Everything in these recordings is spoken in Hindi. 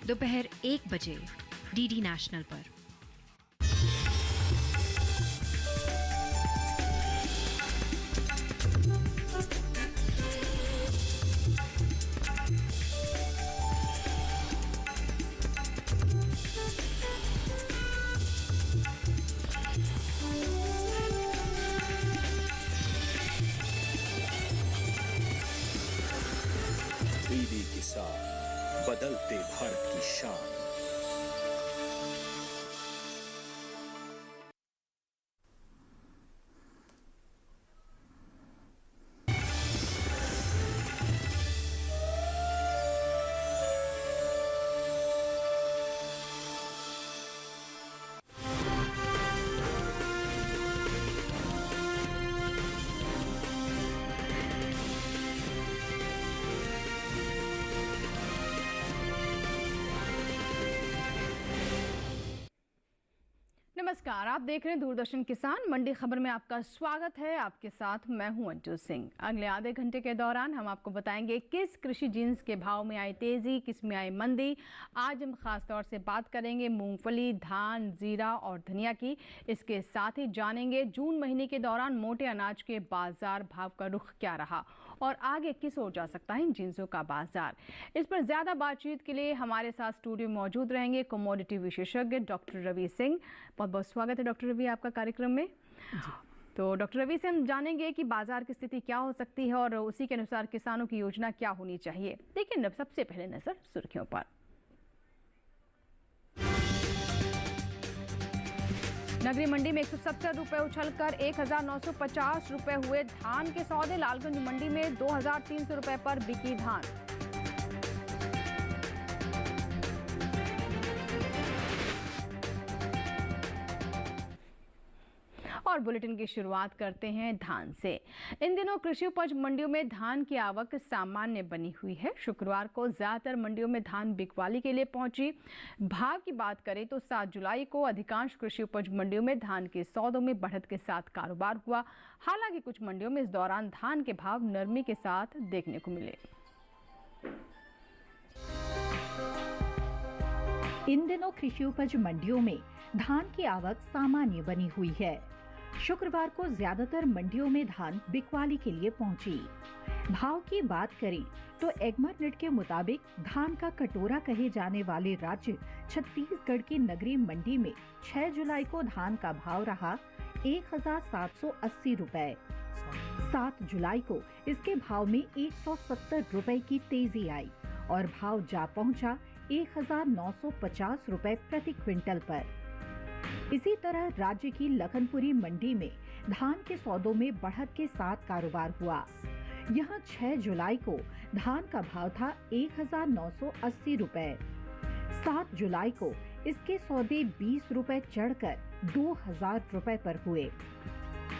दोपहर 1 बजे डीडी नेशनल पर। डीडी किसान, बदलते भारत की शान। नमस्कार, आप देख रहे हैं दूरदर्शन किसान मंडी खबर में आपका स्वागत है। आपके साथ मैं हूं अंजू सिंह। अगले आधे घंटे के दौरान हम आपको बताएंगे किस कृषि जिन्स के भाव में आई तेजी, किस में आई मंदी। आज हम खास तौर से बात करेंगे मूंगफली, धान, जीरा और धनिया की। इसके साथ ही जानेंगे जून महीने के दौरान मोटे अनाज के बाजार भाव का रुख क्या रहा और आगे किस ओर जा सकता है इन जिन्सों का बाजार। इस पर ज्यादा बातचीत के लिए हमारे साथ स्टूडियो में मौजूद रहेंगे कमोडिटी विशेषज्ञ डॉक्टर रवि सिंह। बहुत बहुत स्वागत है डॉक्टर रवि आपका कार्यक्रम में। तो डॉक्टर रवि से हम जानेंगे कि बाजार की स्थिति क्या हो सकती है और उसी के अनुसार किसानों की योजना क्या होनी चाहिए। देखिए सबसे पहले नजर सुर्खियों पर। नगरी मंडी में 170 रुपए उछलकर 1950 रुपए हुए धान के सौदे। लालगंज मंडी में 2300 रुपए पर बिकी धान। और बुलेटिन की शुरुआत करते हैं धान से। इन दिनों कृषि उपज मंडियों में धान की आवक सामान्य बनी हुई है। शुक्रवार को ज्यादातर मंडियों में धान बिकवाली के लिए पहुंची। भाव की बात करें तो 7 जुलाई को अधिकांश कृषि उपज मंडियों में धान के सौदों में बढ़त के साथ कारोबार हुआ। हालांकि कुछ मंडियों में इस दौरान धान के भाव नरमी के साथ देखने को मिले। इन दिनों कृषि उपज मंडियों में धान की आवक सामान्य बनी हुई है। शुक्रवार को ज्यादातर मंडियों में धान बिकवाली के लिए पहुंची। भाव की बात करें तो एग्मरनेट के मुताबिक धान का कटोरा कहे जाने वाले राज्य छत्तीसगढ़ की नगरी मंडी में 6 जुलाई को धान का भाव रहा 1780 रुपए। 7 जुलाई को इसके भाव में 170 रुपए की तेजी आई और भाव जा पहुंचा 1950 रुपए प्रति क्विंटल पर। इसी तरह राज्य की लखनपुरी मंडी में धान के सौदों में बढ़त के साथ कारोबार हुआ। यहां 6 जुलाई को धान का भाव था 1980 रुपए। 7 जुलाई को इसके सौदे 20 रुपए चढ़कर 2000 रुपए पर हुए।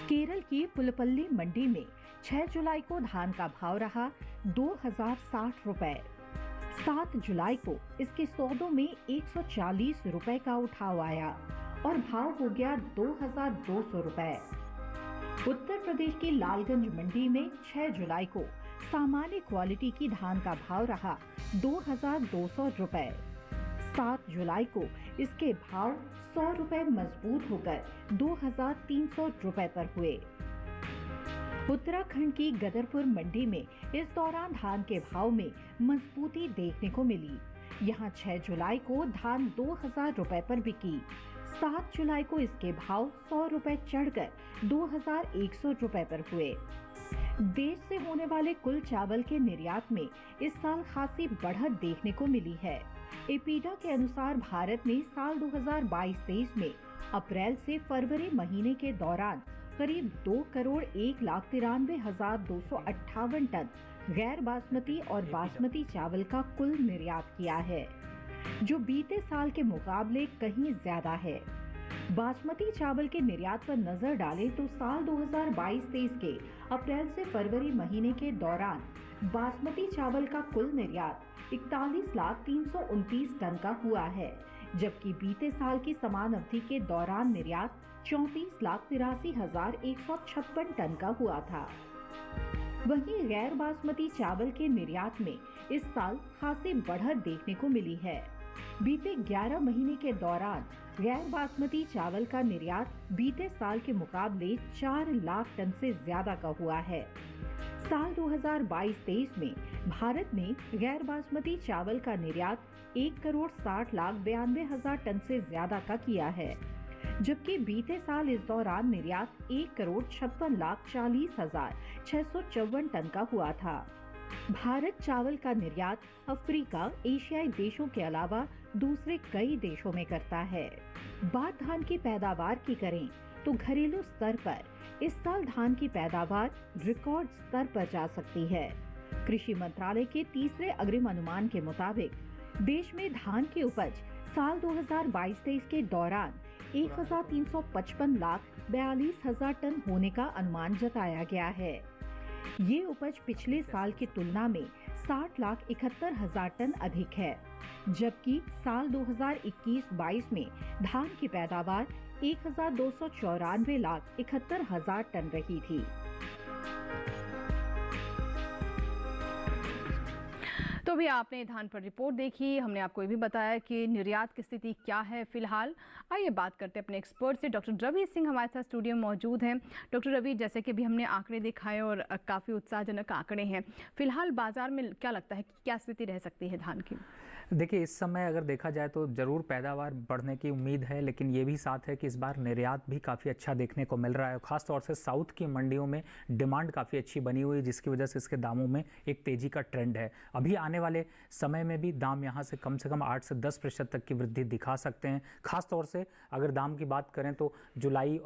केरल की पुलपल्ली मंडी में 6 जुलाई को धान का भाव रहा 2060 रुपए। 7 जुलाई को इसके सौदों में 140 रुपए का उठाव आया और भाव हो गया 2200 रुपए। उत्तर प्रदेश की लालगंज मंडी में 6 जुलाई को सामान्य क्वालिटी की धान का भाव रहा 2200 रुपए। 7 जुलाई को इसके भाव 100 रुपए मजबूत होकर 2300 रुपए पर हुए। उत्तराखंड की गदरपुर मंडी में इस दौरान धान के भाव में मजबूती देखने को मिली। यहाँ 6 जुलाई को धान 2000 रुपए पर बिकी। 7 जुलाई को इसके भाव 100 रुपए चढ़कर 2100 रुपए पर हुए। देश से होने वाले कुल चावल के निर्यात में इस साल खासी बढ़त देखने को मिली है। एपीडा के अनुसार भारत ने साल 2022-23 में अप्रैल से फरवरी महीने के दौरान करीब 2,93,258 टन गैर बासमती और बासमती चावल का कुल निर्यात किया है, जो बीते साल के मुकाबले कहीं ज्यादा है। बासमती चावल के निर्यात पर नजर डालें तो साल 2022-23 के अप्रैल से फरवरी महीने के दौरान बासमती चावल का कुल निर्यात 41,329 टन का हुआ है, जबकि बीते साल की समान अवधि के दौरान निर्यात 34,83,156 टन का हुआ था। वहीं गैर बासमती चावल के निर्यात में इस साल खासी बढ़त देखने को मिली है। बीते 11 महीने के दौरान गैर बासमती चावल का निर्यात बीते साल के मुकाबले 4 लाख टन से ज्यादा का हुआ है। साल 2022-23 में भारत ने गैर बासमती चावल का निर्यात 1,60,92,000 टन से ज्यादा का किया है, जबकि बीते साल इस दौरान निर्यात 1,56,40,654 टन का हुआ था। भारत चावल का निर्यात अफ्रीका, एशियाई देशों के अलावा दूसरे कई देशों में करता है। बात धान की पैदावार की करें तो घरेलू स्तर पर इस साल धान की पैदावार रिकॉर्ड स्तर पर जा सकती है। कृषि मंत्रालय के तीसरे अग्रिम अनुमान के मुताबिक देश में धान की उपज साल 2022-23 के दौरान 1,355,42,000 टन होने का अनुमान जताया गया है। ये उपज पिछले साल की तुलना में 60,71,000 टन अधिक है, जबकि साल 2021-22 में धान की पैदावार 1,294,71,000 टन रही थी। तो भी आपने धान पर रिपोर्ट देखी, हमने आपको ये भी बताया कि निर्यात की स्थिति क्या है फिलहाल। आइए बात करते हैं अपने एक्सपर्ट से। डॉक्टर रवि सिंह हमारे साथ स्टूडियो में मौजूद हैं। डॉक्टर रवि, जैसे कि अभी हमने आंकड़े दिखाए और काफ़ी उत्साहजनक आंकड़े हैं, फिलहाल बाजार में क्या लगता है कि क्या स्थिति रह सकती है धान की? देखिए, इस समय अगर देखा जाए तो ज़रूर पैदावार बढ़ने की उम्मीद है, लेकिन ये भी साथ है कि इस बार निर्यात भी काफ़ी अच्छा देखने को मिल रहा है। ख़ास तौर से साउथ की मंडियों में डिमांड काफ़ी अच्छी बनी हुई है, जिसकी वजह से इसके दामों में एक तेज़ी का ट्रेंड है। अभी आने वाले समय में भी दाम यहाँ से कम 8 से 10% तक की वृद्धि दिखा सकते हैं। ख़ास तौर से अगर दाम की बात करें तो जुलाई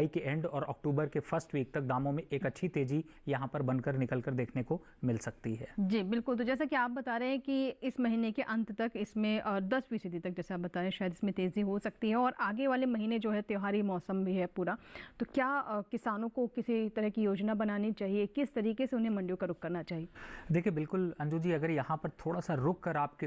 के एंड और अक्टूबर के फर्स्ट वीक तक दामों में एक अच्छी तेज़ी यहाँ पर बनकर निकलकर देखने को मिल सकती है। जी बिल्कुल। तो जैसा कि आप बता रहे हैं कि इस महीने के अंत तक इसमें 10% तक, जैसे आप बता रहे हैं, शायद इसमें तेज़ी हो सकती है और आगे वाले महीने जो है त्योहारी मौसम भी है पूरा, तो क्या किसानों को किसी तरह की योजना बनानी चाहिए? किस तरीके से उन्हें मंडियों का रुख करना चाहिए? देखिए बिल्कुल अंजू जी, अगर यहाँ पर थोड़ा सा रुक कर आप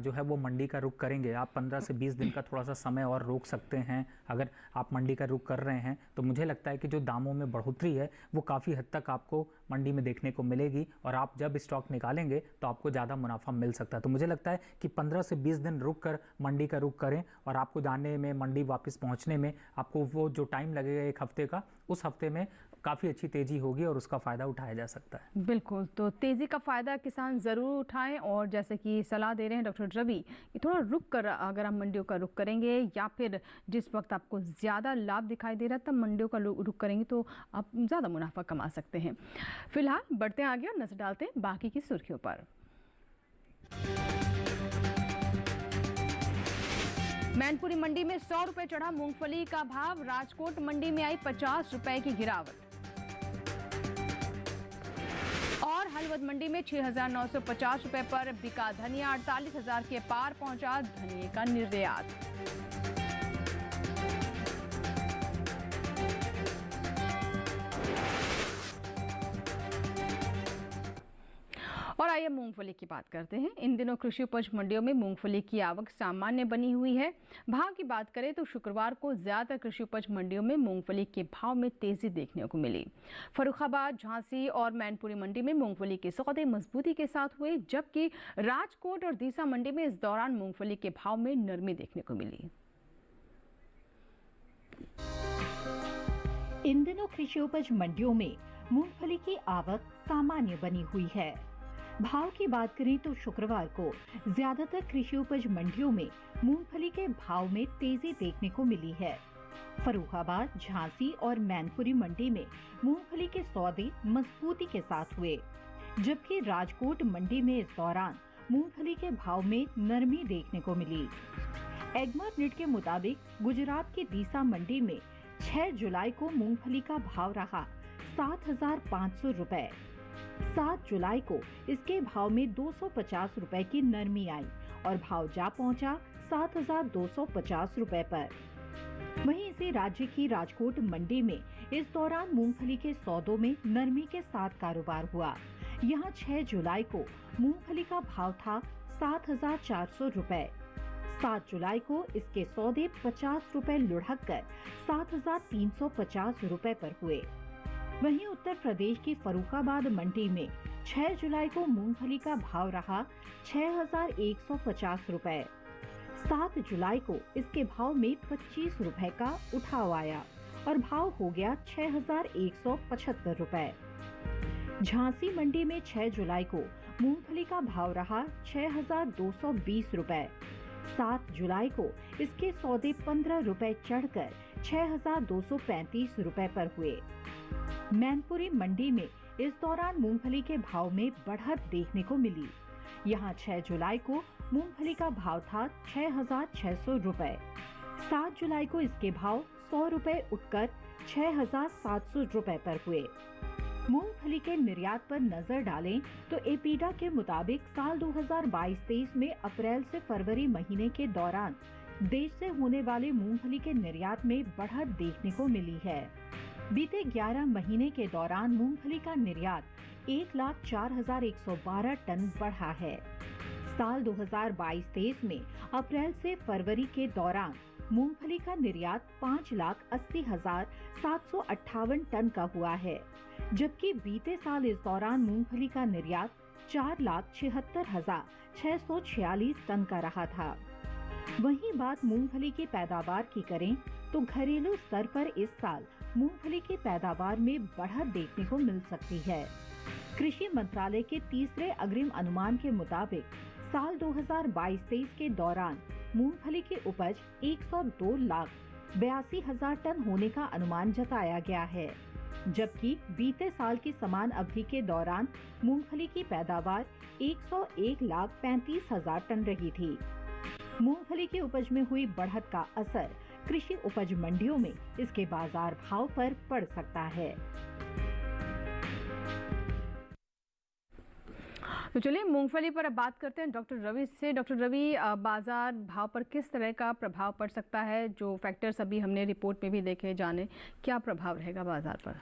जो है वो मंडी का रुख करेंगे, आप 15 से 20 दिन का थोड़ा सा समय और रोक सकते हैं। अगर आप मंडी का रुख कर रहे हैं तो मुझे लगता है कि जो दामों में बढ़ोतरी है वो काफ़ी हद तक आपको मंडी में देखने को मिलेगी और आप जब स्टॉक निकालेंगे तो आपको ज़्यादा मुनाफा मिल सकता है। तो मुझे लगता है कि 15 से 20 दिन रुक कर मंडी का रुख करें और आपको जाने में, मंडी वापस पहुंचने में आपको वो जो टाइम लगेगा 1 हफ्ते का, उस हफ्ते में काफ़ी अच्छी तेज़ी होगी और उसका फ़ायदा उठाया जा सकता है। बिल्कुल, तो तेज़ी का फ़ायदा किसान ज़रूर उठाएं और जैसे कि सलाह दे रहे हैं डॉक्टर रवि कि थोड़ा रुक कर अगर हम मंडियों का रुख करेंगे या फिर जिस वक्त आपको ज़्यादा लाभ दिखाई दे रहा है तब मंडियों का रुख करेंगे तो आप ज़्यादा मुनाफा कमा सकते हैं। फिलहाल बढ़ते हैं आगे और नजर डालते हैं बाकी की सुर्खियों पर। मैनपुरी मंडी में 100 रुपए चढ़ा मूंगफली का भाव, राजकोट मंडी में आई 50 रुपए की गिरावट और हलवद मंडी में 6,950 रुपए पर बिका धनिया, 48,000 के पार पहुंचा धनिये का निर्यात। और आइए मूंगफली की बात करते हैं। इन दिनों कृषि उपज मंडियों में मूंगफली की आवक सामान्य बनी हुई है। भाव की बात करें तो शुक्रवार को ज्यादातर कृषि उपज मंडियों में मूंगफली के भाव में तेजी देखने को मिली। फर्रुखाबाद, झांसी और मैनपुरी मंडी में मूंगफली के सौदे मजबूती के साथ हुए, जबकि राजकोट और दीसा मंडी में इस दौरान मूंगफली के भाव में नरमी देखने को मिली। इन दिनों कृषि उपज मंडियों में मूंगफली की आवक सामान्य बनी हुई है। भाव की बात करें तो शुक्रवार को ज्यादातर कृषि उपज मंडियों में मूंगफली के भाव में तेजी देखने को मिली है। फर्रुखाबाद, झांसी और मैनपुरी मंडी में मूंगफली के सौदे मजबूती के साथ हुए, जबकि राजकोट मंडी में इस दौरान मूंगफली के भाव में नरमी देखने को मिली। एग्मर नीट के मुताबिक गुजरात की दीसा मंडी में 6 जुलाई को मूंगफली का भाव रहा 7,500 रुपए। 7 जुलाई को इसके भाव में 250 रुपए की नरमी आई और भाव जा पहुंचा 7,250 रुपए पर। वहीं इसी राज्य की राजकोट मंडी में इस दौरान मूंगफली के सौदों में नरमी के साथ कारोबार हुआ। यहां 6 जुलाई को मूंगफली का भाव था 7,400 रुपए। 7 जुलाई को इसके सौदे 50 रुपए लुढ़क कर 7,350 रुपए पर हुए। वहीं उत्तर प्रदेश की फर्रुखाबाद मंडी में 6 जुलाई को मूंगफली का भाव रहा 6,150 रुपए। 7 जुलाई को इसके भाव में 25 रुपए का उठाव आया और भाव हो गया 6,175 रुपए। झांसी मंडी में 6 जुलाई को मूंगफली का भाव रहा 6,220 रुपए। 7 जुलाई को इसके सौदे 15 रुपए चढ़कर 6,235 रुपए पर हुए। मैनपुरी मंडी में इस दौरान मूंगफली के भाव में बढ़त देखने को मिली। यहाँ 6 जुलाई को मूंगफली का भाव था 6,600 रुपए। 7 जुलाई को इसके भाव 100 रुपए उठकर 6,700 रुपए पर हुए। मूंगफली के निर्यात पर नजर डालें तो एपीडा के मुताबिक साल 2022-23 में अप्रैल से फरवरी महीने के दौरान देश से होने वाले मूंगफली के निर्यात में बढ़त देखने को मिली है। बीते 11 महीने के दौरान मूंगफली का निर्यात 1,04,112 टन बढ़ा है। साल 2022-23 में अप्रैल से फरवरी के दौरान मूंगफली का निर्यात 5,80,758 टन का हुआ है, जबकि बीते साल इस दौरान मूंगफली का निर्यात 4,76,646 टन का रहा था। वहीं बात मूंगफली की पैदावार की करें तो घरेलू स्तर पर इस साल मूंगफली की पैदावार में बढ़त देखने को मिल सकती है। कृषि मंत्रालय के तीसरे अग्रिम अनुमान के मुताबिक साल 2022-23 के दौरान मूंगफली की उपज 102,82,000 टन होने का अनुमान जताया गया है, जबकि बीते साल की समान अवधि के दौरान मूंगफली की पैदावार 101,35,000 टन रही थी। मूंगफली की उपज में हुई बढ़त का असर कृषि उपज मंडियों में इसके बाजार भाव पर पड़ सकता है। तो चलिए मूंगफली पर अब बात करते हैं डॉक्टर रवि से। डॉक्टर रवि, बाजार भाव पर किस तरह का प्रभाव पड़ सकता है? जो फैक्टर्स अभी हमने रिपोर्ट में भी देखे, जाने क्या प्रभाव रहेगा बाजार पर?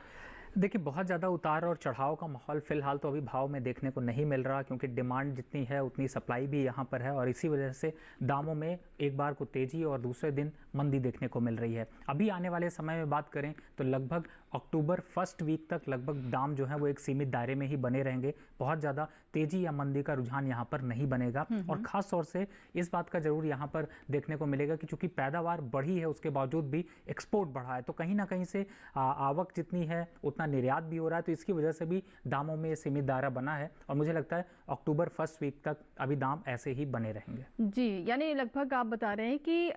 देखिए, बहुत ज़्यादा उतार और चढ़ाव का माहौल फिलहाल तो अभी भाव में देखने को नहीं मिल रहा, क्योंकि डिमांड जितनी है उतनी सप्लाई भी यहाँ पर है और इसी वजह से दामों में एक बार को तेज़ी और दूसरे दिन मंदी देखने को मिल रही है। अभी आने वाले समय में बात करें तो लगभग अक्टूबर फर्स्ट वीक तक लगभग दाम जो है वो एक सीमित दायरे में ही बने रहेंगे। बहुत ज़्यादा तेज़ी या मंदी का रुझान यहाँ पर नहीं बनेगा और ख़ास तौर से इस बात का ज़रूर यहाँ पर देखने को मिलेगा कि चूँकि पैदावार बढ़ी है उसके बावजूद भी एक्सपोर्ट बढ़ा है, तो कहीं ना कहीं से आवक जितनी है उतना निर्यात भी हो रहा है, तो इसकी वजह से भी दामों में सीमित दायरा बना है और मुझे लगता है अक्टूबर फर्स्ट वीक तक अभी दाम ऐसे ही बने रहेंगे। जी, यानी लगभग आप बता रहे हैं कि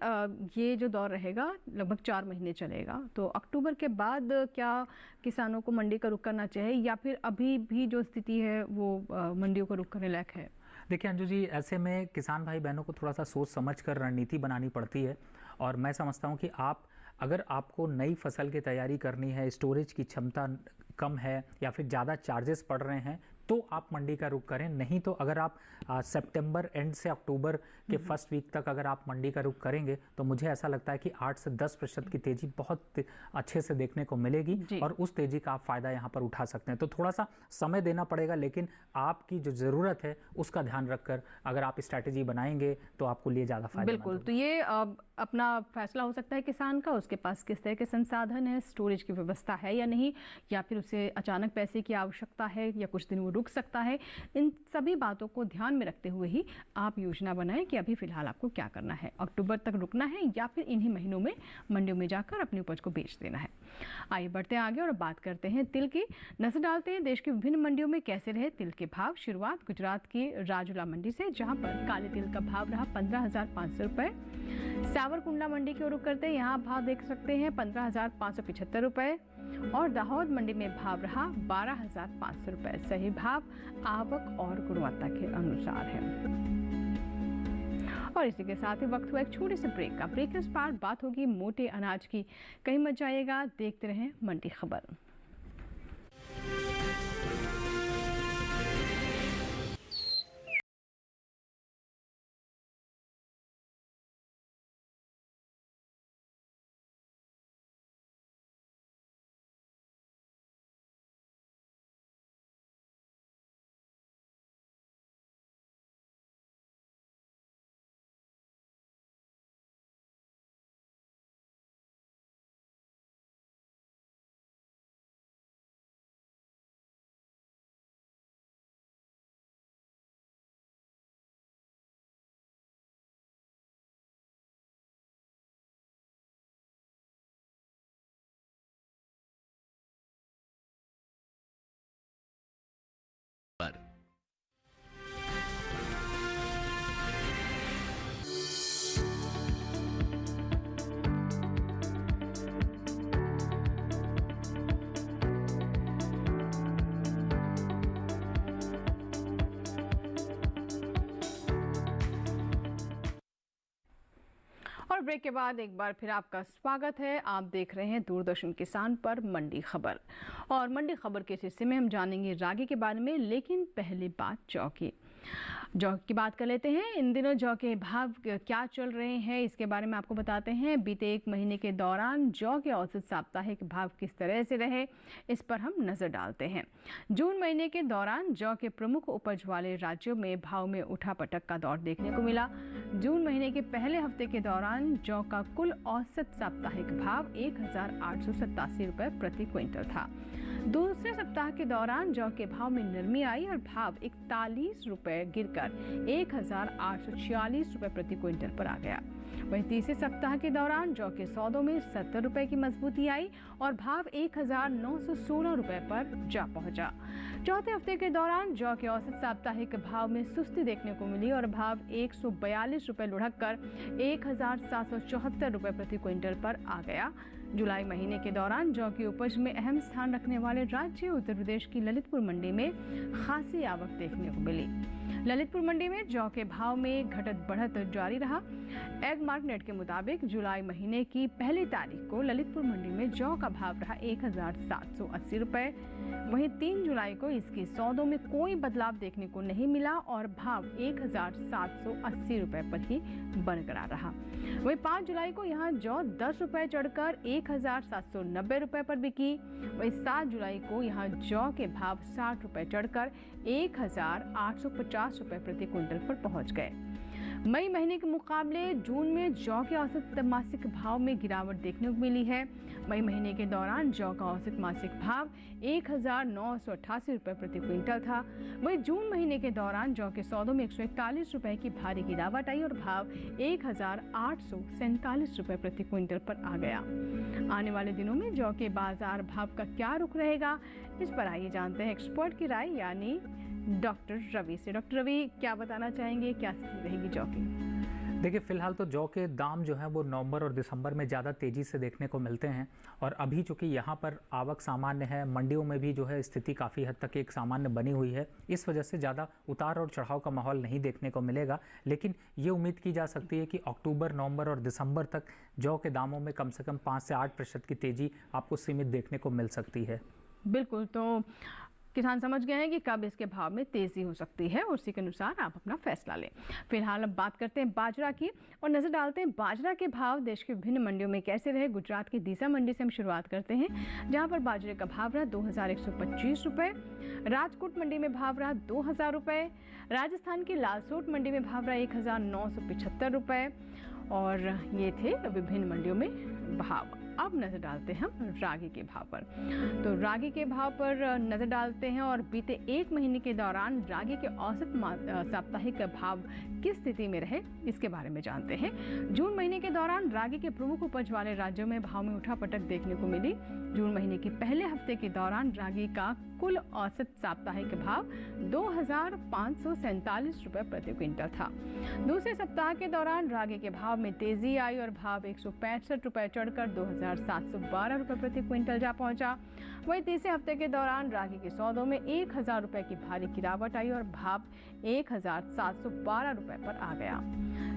ये जो दौर रहेगा लगभग 4 महीने चलेगा, तो अक्टूबर के बाद क्या किसानों को मंडी का रुख करना चाहिए या फिर अभी भी जो स्थिति है वो मंडियों का रुख करने लायक है? देखिए अंजू जी, ऐसे में किसान भाई बहनों को थोड़ा सा सोच समझ कर रणनीति बनानी पड़ती है और मैं समझता हूँ कि अगर आपको नई फसल की तैयारी करनी है, स्टोरेज की क्षमता कम है या फिर ज़्यादा चार्जेस पड़ रहे हैं, तो आप मंडी का रुख करें। नहीं तो अगर आप सितंबर एंड से अक्टूबर के फर्स्ट वीक तक अगर आप मंडी का रुख करेंगे तो मुझे ऐसा लगता है कि 8 से 10% की तेज़ी बहुत अच्छे से देखने को मिलेगी और उस तेज़ी का आप फ़ायदा यहाँ पर उठा सकते हैं। तो थोड़ा सा समय देना पड़ेगा, लेकिन आपकी जो ज़रूरत है उसका ध्यान रखकर अगर आप स्ट्रैटेजी बनाएंगे तो आपको लिए ज़्यादा फायदा। बिल्कुल, तो ये अपना फैसला हो सकता है किसान का, उसके पास किस तरह के संसाधन है, स्टोरेज की व्यवस्था है या नहीं, या फिर उसे अचानक पैसे की आवश्यकता है या कुछ दिन वो रुक सकता है। इन सभी बातों को ध्यान में रखते हुए ही आप योजना बनाएं कि अभी फिलहाल आपको क्या करना है, अक्टूबर तक रुकना है या फिर इन्हीं महीनों में मंडियों में जाकर अपनी उपज को बेच देना है। आइए बढ़ते हैं आगे और बात करते हैं तिल की। नजर डालते हैं देश की विभिन्न मंडियों में कैसे रहे तिल के भाव। शुरुआत गुजरात की राजूला मंडी से, जहां पर काले तिल का भाव रहा 15,500 रुपए। सावरकुंडला मंडी की ओर रुख करते हैं, यहाँ भाव देख सकते हैं 15,575 रुपए और दाहोद मंडी में भाव रहा 12,500 रुपए। सही भाव आवक और गुणवत्ता के अनुसार है। और इसी के साथ ही वक्त हुआ एक छोटे से ब्रेक का। ब्रेक के उस पार बात होगी मोटे अनाज की। कहीं मत जाइएगा, देखते रहें मंडी खबर। और ब्रेक के बाद एक बार फिर आपका स्वागत है। आप देख रहे हैं दूरदर्शन किसान पर मंडी खबर, और मंडी खबर के हिस्से में हम जानेंगे रागी के बारे में, लेकिन पहले बात जौ की बात कर लेते हैं। इन दिनों जौ के भाव क्या चल रहे हैं, इसके बारे में आपको बताते हैं। बीते एक महीने के दौरान जौ के औसत साप्ताहिक भाव किस तरह से रहे, इस पर हम नजर डालते हैं। जून महीने के दौरान जौ के प्रमुख उपज वाले राज्यों में भाव में उठापटक का दौर देखने को मिला। जून महीने के पहले हफ्ते के दौरान जौ का कुल औसत साप्ताहिक भाव 1887 रुपये प्रति क्विंटल था। दूसरे सप्ताह के दौरान जौ के भाव में नरमी आई और भाव 41 रुपये गिरकर 1846 रुपये प्रति क्विंटल पर आ गया। वहीं तीसरे सप्ताह के दौरान जौ के सौदों में 70 रुपये की मजबूती आई और भाव 1916 रुपये पर जा पहुंचा। चौथे हफ्ते के दौरान जौ के औसत साप्ताहिक भाव में सुस्ती देखने को मिली और भाव 142 रुपये लुढ़क कर 1774 रुपये प्रति क्विंटल पर आ गया। जुलाई महीने के दौरान जौ की उपज में अहम स्थान रखने वाले राज्य उत्तर प्रदेश की ललितपुर मंडी में खासी आवक देखने को मिली। ललितपुर मंडी में जौ के भाव में घटत बढ़त जारी रहा। एग मार्केट के मुताबिक जुलाई महीने की पहली तारीख को ललितपुर मंडी में जौ का भाव रहा 1780 रुपये। वहीं 3 जुलाई को इसके सौदों में कोई बदलाव देखने को नहीं मिला और भाव 1780 रुपये पर ही बरकरार रहा। वहीं 5 जुलाई को यहाँ जौ 10 रुपये चढ़कर 1790 रुपये पर बिकी। वहीं 7 जुलाई को यहाँ जौ के भाव 60 रुपये चढ़कर 1850 रुपये प्रति क्विंटल पर पहुंच गए। मई महीने के मुकाबले जून में जौ के औसत मासिक भाव में गिरावट देखने को मिली है। मई महीने के दौरान जौ का औसत मासिक भाव 1988 रुपये प्रति क्विंटल था। वहीं जून महीने के दौरान जौ के सौदों में 141 रुपये की भारी गिरावट आई और भाव 1847 रुपये प्रति क्विंटल पर आ गया। आने वाले दिनों में जौ के बाजार भाव का क्या रुख रहेगा, इस पर आइए जानते हैं एक्सपर्ट की राय, यानी डॉक्टर रवि से। डॉक्टर रवि, क्या बताना चाहेंगे, क्या स्थिति रहेगी जौ की? देखिए, फ़िलहाल तो जौ के दाम जो हैं वो नवंबर और दिसंबर में ज़्यादा तेज़ी से देखने को मिलते हैं, और अभी चूँकि यहाँ पर आवक सामान्य है, मंडियों में भी जो है स्थिति काफ़ी हद तक एक सामान्य बनी हुई है। इस वजह से ज़्यादा उतार और चढ़ाव का माहौल नहीं देखने को मिलेगा, लेकिन ये उम्मीद की जा सकती है कि अक्टूबर, नवंबर और दिसंबर तक जौ के दामों में कम से कम 5 से 8% की तेज़ी आपको सीमित देखने को मिल सकती है। बिल्कुल, तो किसान समझ गए हैं कि कब इसके भाव में तेज़ी हो सकती है और उसी के अनुसार आप अपना फैसला लें। फिलहाल अब बात करते हैं बाजरा की और नज़र डालते हैं बाजरा के भाव देश के विभिन्न मंडियों में कैसे रहे। गुजरात की दीसा मंडी से हम शुरुआत करते हैं, जहां पर बाजरे का भाव रहा 2125 रुपये। राजकोट मंडी में भाव रहा 2000 रुपये। राजस्थान की लालसोट मंडी में भाव रहा 1975 रुपये। और ये थे विभिन्न मंडियों में भाव। अब नज़र डालते हैं हम रागी के भाव पर। तो रागी के भाव पर नज़र डालते हैं और बीते एक महीने के दौरान रागी के औसत साप्ताहिक भाव किस स्थिति में रहे, इसके बारे में जानते हैं। जून महीने के दौरान रागी के प्रमुख उपज वाले राज्यों में भाव में उठापटक देखने को मिली। जून महीने के पहले हफ्ते के दौरान रागी का कुल औसत साप्ताहिक भाव 2547 रुपये प्रति क्विंटल था। दूसरे सप्ताह के दौरान रागी के भाव में तेजी आई और भाव 165 रुपये चढ़कर 2712 रुपये प्रति क्विंटल जा पहुंचा। वहीं तीसरे हफ्ते के दौरान रागी के सौदों में 1000 रुपये की भारी गिरावट आई और भाव 1712 रुपये पर आ गया।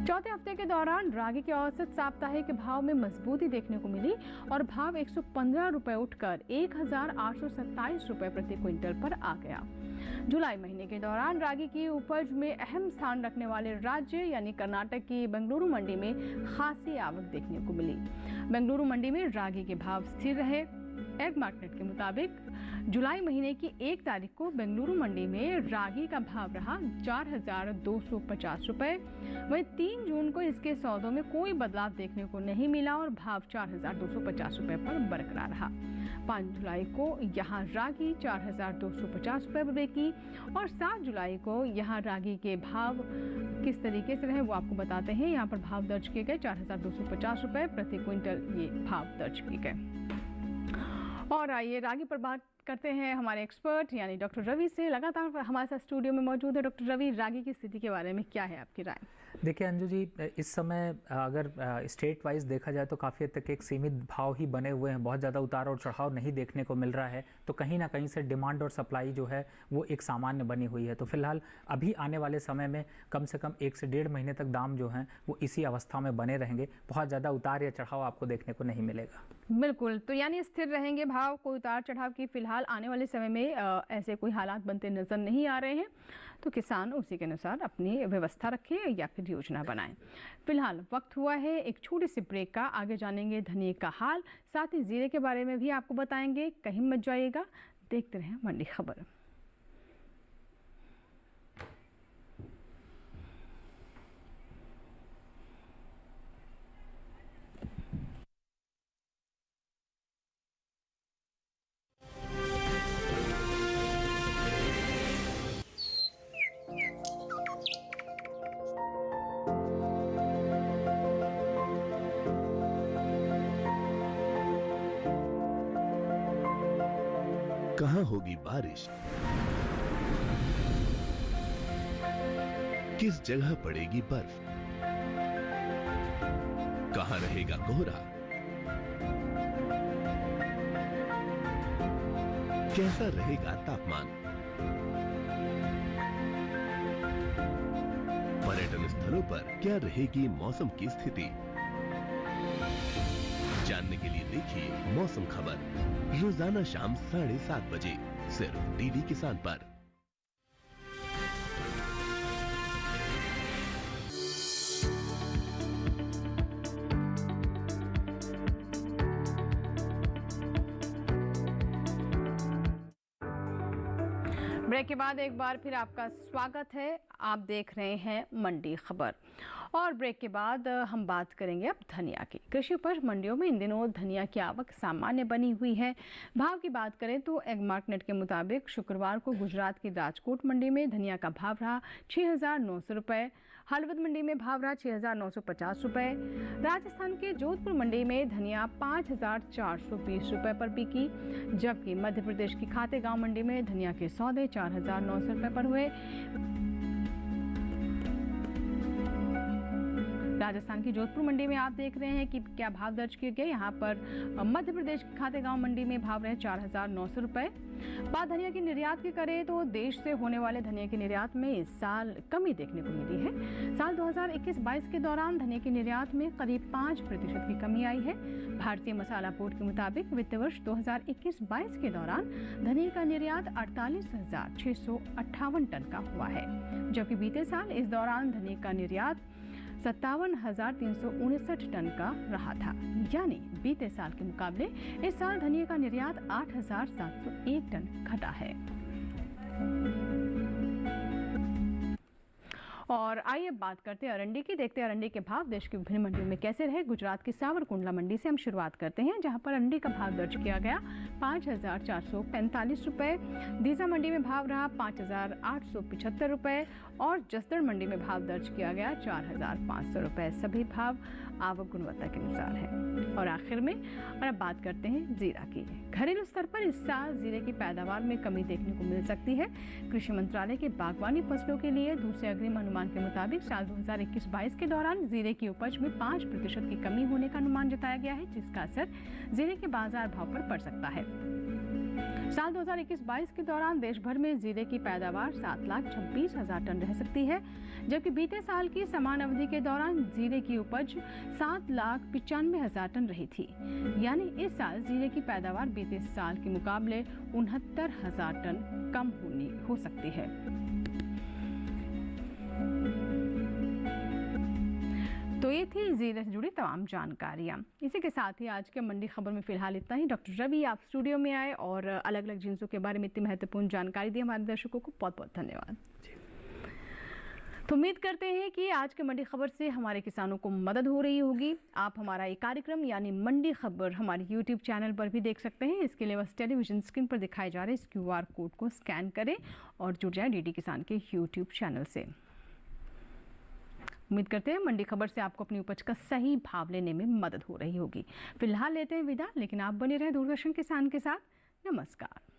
चौथे हफ्ते के दौरान रागी के औसत साप्ताहिक भाव में मजबूती देखने को मिली और भाव 115 रुपये उठकर 1827 रुपये प्रति क्विंटल पर आ गया। जुलाई महीने के दौरान रागी की उपज में अहम स्थान रखने वाले राज्य यानी कर्नाटक की बेंगलुरु मंडी में खासी आवक देखने को मिली। बेंगलुरु मंडी में रागी के भाव स्थिर रहे। एग मार्केट के मुताबिक जुलाई महीने की 1 तारीख को बेंगलुरु मंडी में रागी का भाव रहा 4250 रुपये। वहीं 3 जून को इसके सौदों में कोई बदलाव देखने को नहीं मिला और भाव 4250 रुपये पर बरकरार रहा। 5 जुलाई को यहाँ रागी 4250 रुपये पर बिकी और 7 जुलाई को यहाँ रागी के भाव किस तरीके से रहे वो आपको बताते हैं। यहाँ पर भाव दर्ज किए गए 4250 रुपये प्रति क्विंटल, ये भाव दर्ज किए गए। और आइए रागी पर बात करते हैं हमारे एक्सपर्ट यानी डॉक्टर रवि से। लगातार हमारे साथ स्टूडियो में मौजूद है डॉक्टर रवि। रागी की स्थिति के बारे में क्या है आपकी राय? देखिए अंजू जी, इस समय अगर स्टेट वाइज देखा जाए तो काफ़ी हद तक एक सीमित भाव ही बने हुए हैं, बहुत ज़्यादा उतार और चढ़ाव नहीं देखने को मिल रहा है। तो कहीं ना कहीं से डिमांड और सप्लाई जो है वो एक सामान्य बनी हुई है। तो फिलहाल अभी आने वाले समय में कम से कम 1 से 1.5 महीने तक दाम जो हैं वो इसी अवस्था में बने रहेंगे, बहुत ज़्यादा उतार या चढ़ाव आपको देखने को नहीं मिलेगा। बिल्कुल, तो यानी स्थिर रहेंगे भाव, कोई उतार चढ़ाव की फिलहाल आने वाले समय में ऐसे कोई हालात बनते नज़र नहीं आ रहे हैं। तो किसान उसी के अनुसार अपनी व्यवस्था रखें या फिर योजना बनाएं। फिलहाल वक्त हुआ है एक छोटी सी ब्रेक का। आगे जानेंगे धनिये का हाल, साथ ही जीरे के बारे में भी आपको बताएंगे। कहीं मत जाइएगा, देखते रहें मंडी खबर। कहाँ होगी बारिश, किस जगह पड़ेगी बर्फ, कहाँ रहेगा कोहरा, कैसा रहेगा तापमान, पर्यटन स्थलों पर क्या रहेगी मौसम की स्थिति। जानने के लिए देखिए मौसम खबर रोजाना शाम 7:30 बजे सिर्फ डीडी किसान पर। ब्रेक के बाद एक बार फिर आपका स्वागत है। आप देख रहे हैं मंडी खबर और ब्रेक के बाद हम बात करेंगे अब धनिया की। कृषि उपज मंडियों में इन दिनों धनिया की आवक सामान्य बनी हुई है। भाव की बात करें तो एग्मार्कनेट के मुताबिक शुक्रवार को गुजरात की राजकोट मंडी में धनिया का भाव रहा 6,900 रुपये, हलवद मंडी में भाव रहा 6,950 रुपये, राजस्थान के जोधपुर मंडी में धनिया 5,420 रुपये पर बिकी, जबकि मध्य प्रदेश की खातेगांव मंडी में धनिया के सौदे 4,900 रुपये पर हुए। राजस्थान की जोधपुर मंडी में आप देख रहे हैं कि क्या भाव दर्ज किए गए। यहाँ पर मध्य प्रदेश की खातेगांव मंडी में भाव रहे 4,900 रुपये। बात धनिया की निर्यात की करें तो देश से होने वाले धनिया की निर्यात में इस साल कमी देखने को मिली है। साल 2021-22 के दौरान धनिया की निर्यात में करीब 5% की कमी आई है। भारतीय मसाला बोर्ड के मुताबिक वित्त वर्ष 2021-22 के दौरान धनिया का निर्यात 48,658 टन का हुआ है, जबकि बीते साल इस दौरान धनिया का निर्यात 57,359 टन का रहा था। यानी बीते साल के मुकाबले इस साल धनिया का निर्यात 8,701 टन घटा है। और आइए बात करते हैं अरंडी की। देखते हैं अरंडी के भाव देश की विभिन्न मंडियों में कैसे रहे। गुजरात की सावरकुंडला मंडी से हम शुरुआत करते हैं, जहां पर अरंडी का भाव दर्ज किया गया 5,445 रुपये। दीसा मंडी में भाव रहा 5,875 रुपये और जसदड़ मंडी में भाव दर्ज किया गया 4,500 रुपये। सभी भाव आवक गुणवत्ता के अनुसार है। और आखिर में और अब बात करते हैं जीरा की। घरेलू स्तर पर इस साल जीरे की पैदावार में कमी देखने को मिल सकती है। कृषि मंत्रालय के बागवानी फसलों के लिए दूसरे अग्रिम अनुमान के मुताबिक साल 2021-22 के दौरान जीरे की उपज में 5% की कमी होने का अनुमान जताया गया है, जिसका असर जीरे के बाजार भाव पर पड़ सकता है। साल 2021-22 के दौरान देश भर में जीरे की पैदावार 7,26,000 टन रह सकती है, जबकि बीते साल की समान अवधि के दौरान जीरे की उपज 7,95,000 टन रही थी। यानी इस साल जीरे की पैदावार बीते साल के मुकाबले 69,000 टन कम हो सकती है। तो ये थी जीरे से जुड़ी तमाम जानकारियाँ। इसी के साथ ही आज के मंडी खबर में फिलहाल इतना ही। डॉक्टर रवि आप स्टूडियो में आए और अलग अलग जिन्सों के बारे में इतनी महत्वपूर्ण जानकारी दी। हमारे दर्शकों को बहुत बहुत धन्यवाद। तो उम्मीद करते हैं कि आज के मंडी खबर से हमारे किसानों को मदद हो रही होगी। आप हमारा ये कार्यक्रम यानी मंडी खबर हमारे YouTube चैनल पर भी देख सकते हैं। इसके लिए बस टेलीविजन स्क्रीन पर दिखाए जा रहे इस QR कोड को स्कैन करें और जुड़ जाएं DD किसान के YouTube चैनल से। उम्मीद करते हैं मंडी खबर से आपको अपनी उपज का सही भाव लेने में मदद हो रही होगी। फिलहाल लेते हैं विदा, लेकिन आप बने रहें दूरदर्शन किसान के साथ। नमस्कार।